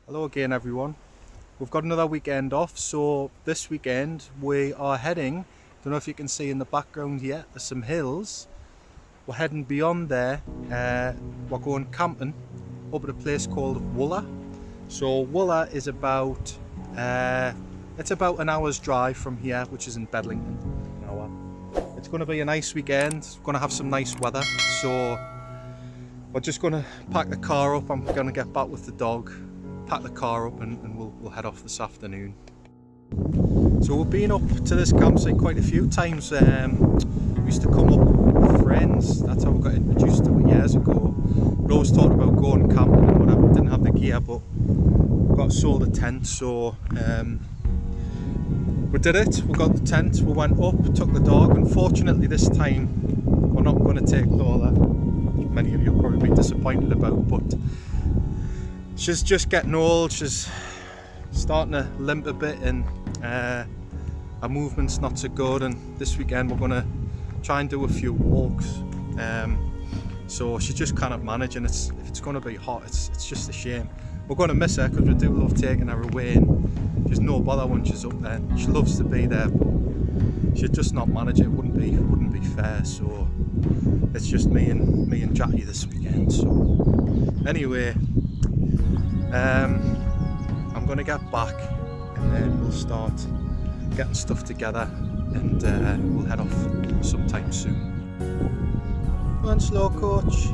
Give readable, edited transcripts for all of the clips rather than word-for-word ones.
Hello again everyone. We've got another weekend off, so this weekend we are heading, don't know if you can see in the background here, there's some hills. We're heading beyond there, we're going camping up at a place called Wooler. So Wooler is about, it's about an hour's drive from here, which is in Bedlington. It's going to be a nice weekend, we're going to have some nice weather, so we're just going to pack the car up. I'm going to get back with the dog, pack the car up and we'll head off this afternoon. So we've been up to this campsite quite a few times. We used to come up with friends, that's how we got introduced to it years ago. We always thought about going camping and whatever, didn't have the gear, but we got sold a tent, so we did it. We got the tent, we went up, took the dog. Unfortunately this time we're not going to take Lola, which many of you will probably be disappointed about, but she's just getting old, she's starting to limp a bit and her movement's not so good, and this weekend we're going to try and do a few walks. So she's just kind of managing. If it's going to be hot, it's just a shame. We're going to miss her because we do love taking her away, and she's no bother when she's up there. She loves to be there, but she'd just not manage it. It wouldn't be fair. So it's just me and Jackie this weekend. So anyway, I'm going to get back and then we'll start getting stuff together and we'll head off sometime soon. Go on, slow coach.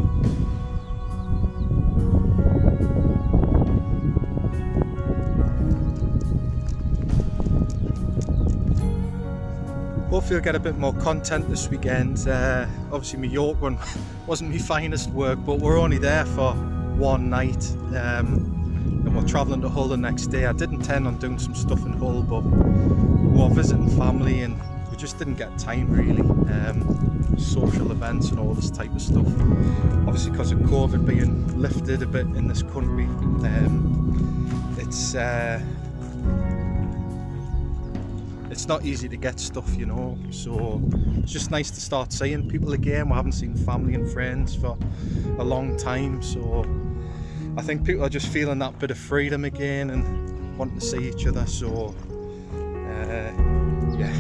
Hopefully I'll get a bit more content this weekend. Obviously my York one wasn't my finest work, but we're only there for one night. And we're travelling to Hull the next day. I did intend on doing some stuff in Hull, but we were visiting family and we just didn't get time really. Social events and all this type of stuff. Obviously because of COVID being lifted a bit in this country, it's not easy to get stuff, you know, so it's just nice to start seeing people again. We haven't seen family and friends for a long time, so I think people are just feeling that bit of freedom again and wanting to see each other, so yeah.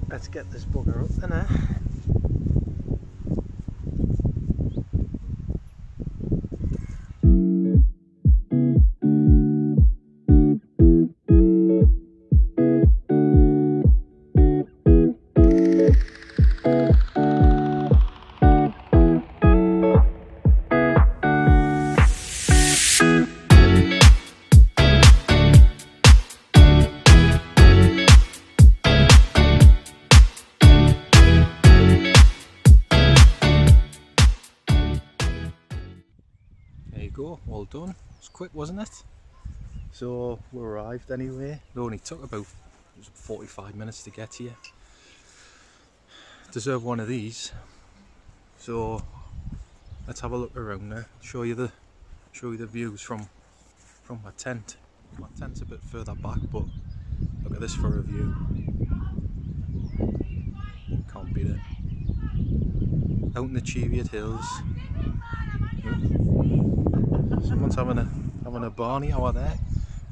Let's get this bugger up then, eh? Go, all done. It's quick, wasn't it? So we arrived anyway. It only took about 45 minutes to get here. Deserve one of these. So let's have a look around there. Show you the views from my tent. My tent's a bit further back, but look at this for a view. can't beat it. Out in the Cheviot Hills. Someone's having a barney hour there.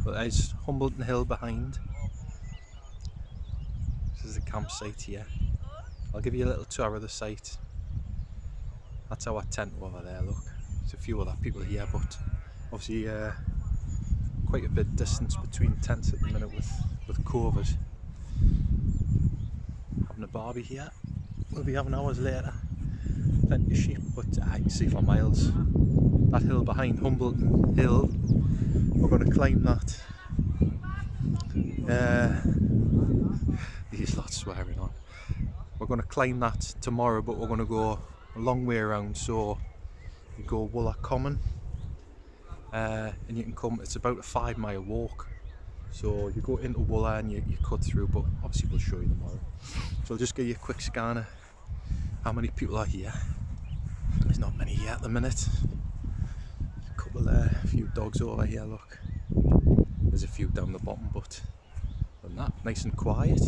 But there's Humbleton Hill behind. This is the campsite here. I'll give you a little tour of the site. That's our tent over there, look. There's a few other people here, but obviously quite a bit distance between tents at the minute with COVID. Having a barbie here. We'll be having ours later. Plenty of sheep, but I can see for miles. That hill behind, Humbleton Hill, we're going to climb that. These lots swearing on. We're going to climb that tomorrow, but we're going to go a long way around. So you go Wooler Common, and you can come. It's about a 5-mile walk. So you go into Wooler and you cut through, but obviously we'll show you tomorrow. So I'll just give you a quick scan of how many people are here. There's not many here at the minute. There's a couple there, a few dogs over here, look. There's a few down the bottom, but other than that, nice and quiet.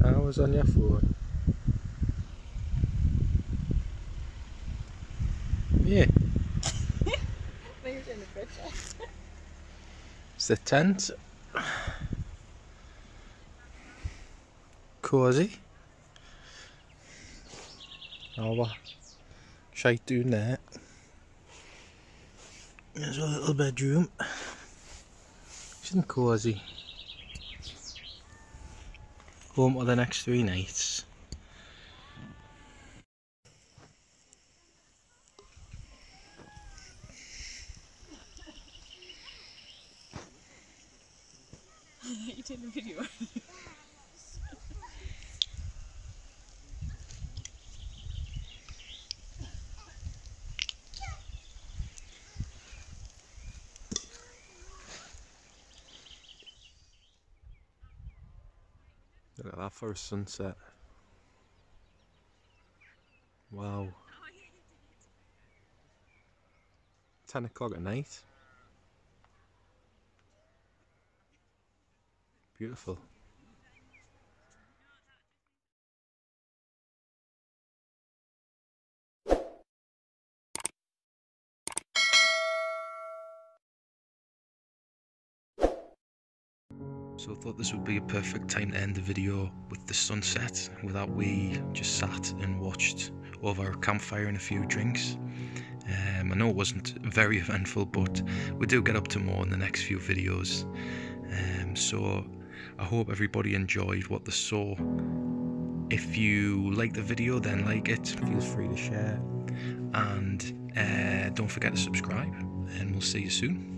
Hours on your phone. Yeah. It's the tent. Cosy. Our shite doing there. There's a little bedroom. Isn't cosy. Home for the next 3 nights. You did a video. Look at that first sunset. Wow. 10 o'clock at night. Beautiful. So I thought this would be a perfect time to end the video with the sunset, without we just sat and watched over a campfire and a few drinks. I know it wasn't very eventful, but we do get up to more in the next few videos. So I hope everybody enjoyed what they saw. If you like the video, then like it, feel free to share, and don't forget to subscribe, and we'll see you soon.